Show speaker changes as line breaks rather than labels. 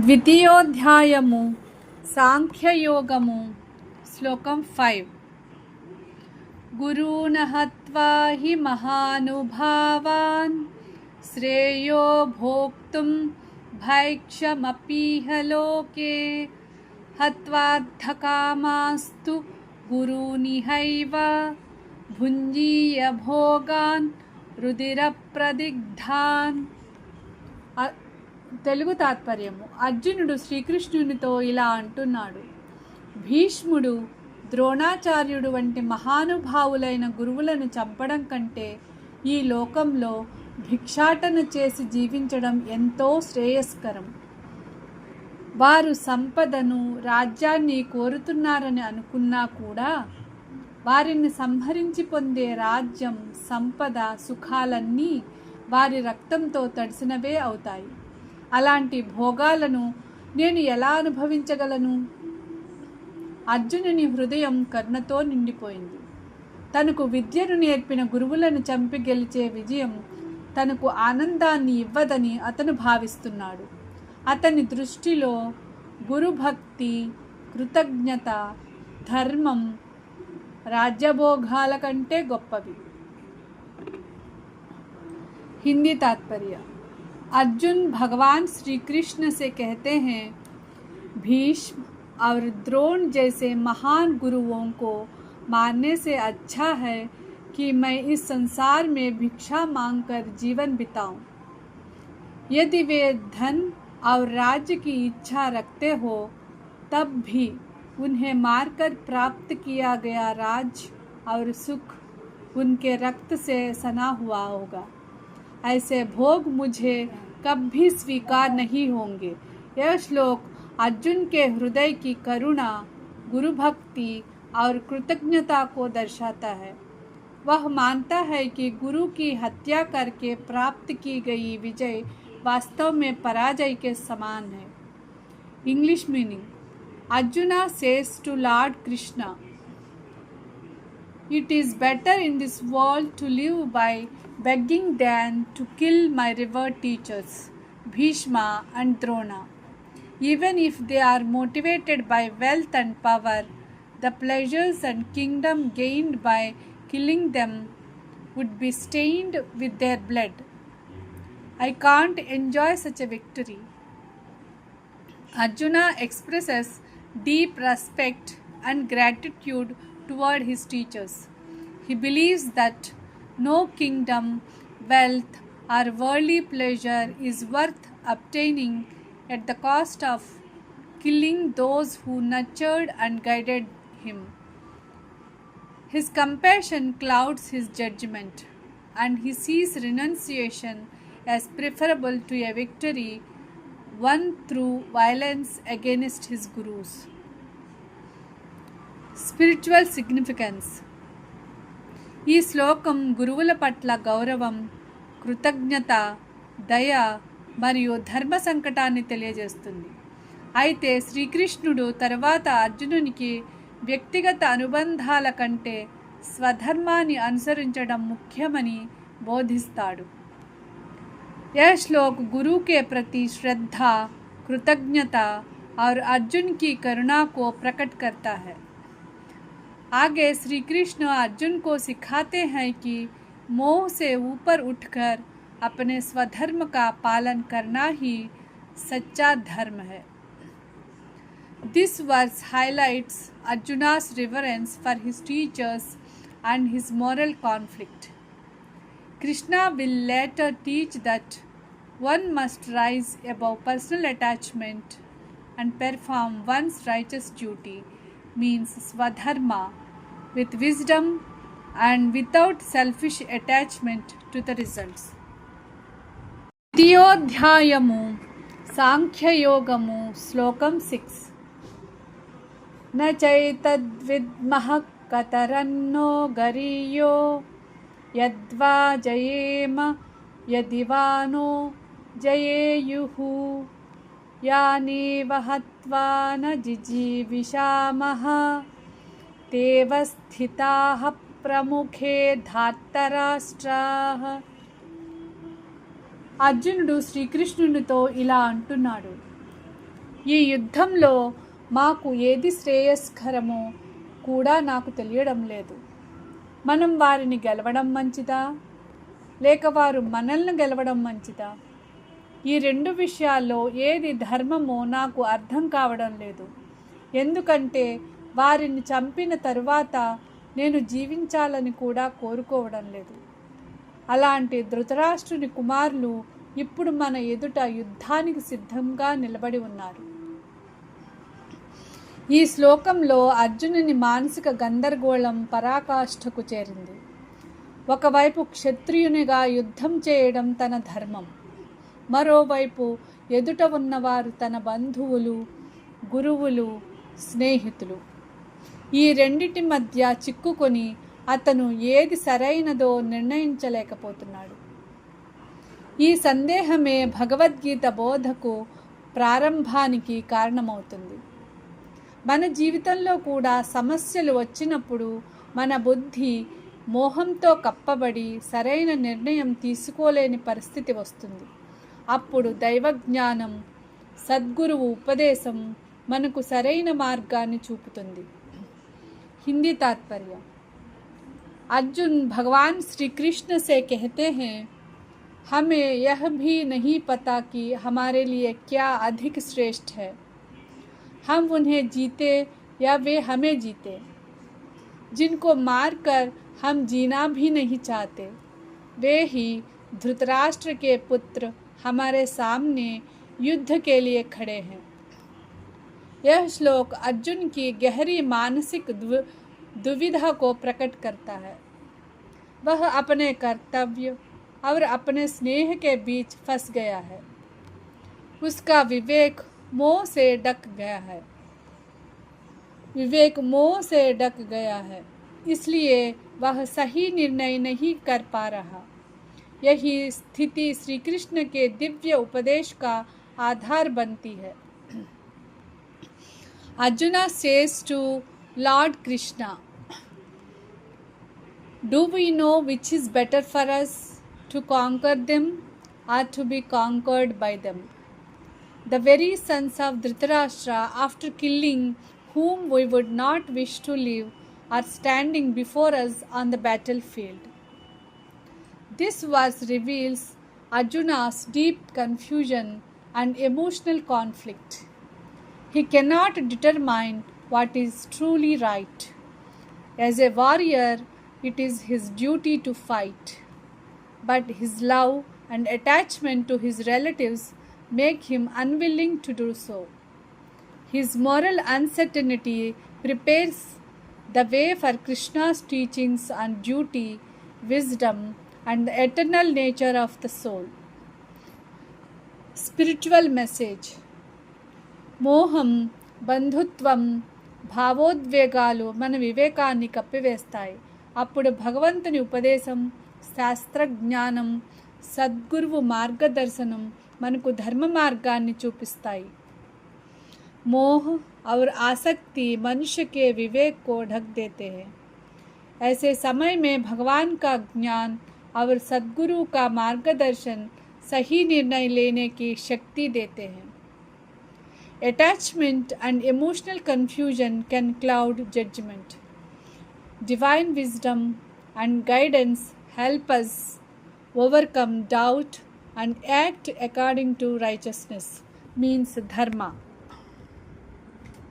ద్వితీయోధ్యాయము సాంఖ్యయోగము శ్లోకం 5. గురూన్ హత్వా హి మహానుభావాన్ శ్రేయో భోక్తుం భైక్షమపీహ లోకే హత్వార్థకామాస్తు గురూనిహైవ భుంజీయ భోగాన్ రుధిరప్రదిగ్ధాన్. తెలుగు తాత్పర్యము. అర్జునుడు శ్రీకృష్ణునితో ఇలా అంటున్నాడు: భీష్ముడు, ద్రోణాచార్యుడు వంటి మహానుభావులైన గురువులను చంపడం కంటే ఈ లోకంలో భిక్షాటన చేసి జీవించడం ఎంతో శ్రేయస్కరం. వారు సంపదను, రాజ్యాన్ని కోరుతున్నారని అనుకున్నా కూడా వారిని సంహరించి పొందే రాజ్యం, సంపద, సుఖాలన్నీ వారి రక్తంతో తడిసినవే అవుతాయి. అలాంటి భోగాలను నేను ఎలా అనుభవించగలను? అర్జునుని హృదయం కరుణతో నిండిపోయింది. తనకు విద్యను నేర్పిన గురువులను చంపి గెలిచే విజయం తనకు ఆనందాన్ని ఇవ్వదని అతను భావిస్తున్నాడు. అతని దృష్టిలో గురుభక్తి, కృతజ్ఞత, ధర్మం రాజ్యభోగాల కంటే గొప్పవి. हिंदी तात्पर्य. अर्जुन भगवान श्री कृष्ण से कहते हैं, भीष्म और द्रोण जैसे महान गुरुओं को मारने से अच्छा है कि मैं इस संसार में भिक्षा मांगकर जीवन बिताऊं. यदि वे धन और राज्य की इच्छा रखते हो तब भी उन्हें मारकर प्राप्त किया गया राज्य और सुख उनके रक्त से सना हुआ होगा. ऐसे भोग मुझे कभी स्वीकार नहीं होंगे. यह श्लोक अर्जुन के हृदय की करुणा, गुरु भक्ति और कृतज्ञता को दर्शाता है. वह मानता है कि गुरु की हत्या करके प्राप्त की गई विजय वास्तव में पराजय के समान है. English meaning. Arjuna says to Lord Krishna, "It is better in this world to live by begging than to kill my revered teachers, Bhishma and Drona. Even if they are motivated by wealth and power, the pleasures and kingdom gained by killing them would be stained with their blood. I can't enjoy such a victory." Arjuna expresses deep respect and gratitude toward his teachers. He believes that no kingdom, wealth, or worldly pleasure is worth obtaining at the cost of killing those who nurtured and guided him. His compassion clouds his judgment, and he sees renunciation as preferable to a victory won through violence against his gurus. Spiritual significance. ఈ శ్లోకం గురువుల పట్ల గౌరవం, కృతజ్ఞత, దయ మరియు ధర్మ సంకటాన్ని తెలియజేస్తుంది. అయితే శ్రీకృష్ణుడు తర్వాత అర్జునునికి వ్యక్తిగత అనుబంధాల కంటే స్వధర్మాన్ని అనుసరించడం ముఖ్యమని బోధిస్తాడు. यह श्लोक गुरु के प्रति श्रद्धा, कृतज्ञता और अर्जुन की करुणा को प्रकट करता है. आगे श्री कृष्ण अर्जुन को सिखाते हैं कि मोह से ऊपर उठकर अपने स्वधर्म का पालन करना ही सच्चा धर्म है. This verse highlights Arjuna's reverence for his teachers and his moral conflict. Krishna will later teach that one must rise above personal attachment and perform one's righteous duty, means swadharma, with wisdom and without selfish attachment to the results. ద్వితీయోధ్యాయము సాంఖ్యయోగము శ్లోకం 6. న చైతద్విద్మః కతరన్నో గరీయో యద్వా జయేమ యదివా no జయేయుః యానేవ హత్వా న జిజీవిషామః తేవ స్థితాః ప్రముఖే ధార్తరాష్ట్రాః. అర్జునుడు శ్రీకృష్ణునితో ఇలా అంటున్నాడు: ఈ యుద్ధంలో మాకు ఏది శ్రేయస్కరమో కూడా నాకు తెలియడం లేదు. మనం వారిని గెలవడం మంచిదా, లేక వారు మనల్ని గెలవడం మంచిదా? ఈ రెండు విషయాల్లో ఏది ధర్మమో నాకు అర్థం కావడం లేదు. ఎందుకంటే వారిని చంపిన తరువాత నేను జీవించాలని కూడా కోరుకోవడం లేదు. అలాంటి ధృతరాష్ట్రుని కుమారులు ఇప్పుడు మన ఎదుట యుద్ధానికి సిద్ధంగా నిలబడి ఉన్నారు. ఈ శ్లోకంలో అర్జునుని మానసిక గందరగోళం పరాకాష్ఠకు చేరింది. ఒకవైపు క్షత్రియునిగా యుద్ధం చేయడం తన ధర్మం, మరోవైపు ఎదుట ఉన్నవారు తన బంధువులు, గురువులు, స్నేహితులు. ఈ రెండిటి మధ్య చిక్కుకొని అతను ఏది సరైనదో నిర్ణయించలేకపోతున్నాడు. ఈ సందేహమే భగవద్గీత బోధకు ప్రారంభానికి కారణమవుతుంది. మన జీవితంలో కూడా సమస్యలు వచ్చినప్పుడు మన బుద్ధి మోహంతో కప్పబడి సరైన నిర్ణయం తీసుకోలేని పరిస్థితి వస్తుంది. అప్పుడు దైవజ్ఞానం, సద్గురువు ఉపదేశం మనకు సరైన మార్గాన్ని చూపుతుంది. हिंदी तात्पर्य। अर्जुन भगवान श्री कृष्ण से कहते हैं, हमें यह भी नहीं पता कि हमारे लिए क्या अधिक श्रेष्ठ है, हम उन्हें जीते या वे हमें जीते। जिनको मारकर हम जीना भी नहीं चाहते, वे ही धृतराष्ट्र के पुत्र हमारे सामने युद्ध के लिए खड़े हैं। यह श्लोक अर्जुन की गहरी मानसिक दुविधा को प्रकट करता है। वह अपने कर्तव्य और अपने स्नेह के बीच फंस गया है। उसका विवेक मोह से ढक गया है, इसलिए वह सही निर्णय नहीं कर पा रहा। यही स्थिति श्री कृष्ण के दिव्य उपदेश का आधार बनती है। Arjuna says to Lord Krishna, do we know which is better for us, to conquer them or to be conquered by them? The very sons of Dhritarashtra, after killing whom we would not wish to live, are standing before us on the battlefield. This verse reveals Arjuna's deep confusion and emotional conflict. He cannot determine what is truly right. As a warrior, it is his duty to fight, but his love and attachment to his relatives make him unwilling to do so. His moral uncertainty prepares the way for Krishna's teachings on duty, wisdom, and the eternal nature of the soul. Spiritual message. మోహం, బంధుత్వం, భావోద్వేగాలు మన వివేకాన్ని కప్పివేస్తాయి. అప్పుడు భగవంతుని ఉపదేశం, శాస్త్రజ్ఞానం, సద్గురువు మార్గదర్శనం మనకు ధర్మ మార్గాన్ని చూపిస్తాయి. मोह और आसक्ति मनुष्य के विवेक को ढक देते हैं। ऐसे समय में भगवान का ज्ञान और सद्गुरु का मार्गदर्शन सही निर्णय लेने की शक्ति देते हैं। Attachment and emotional confusion can cloud judgment. Divine wisdom and guidance help us overcome doubt and act according to righteousness, means dharma.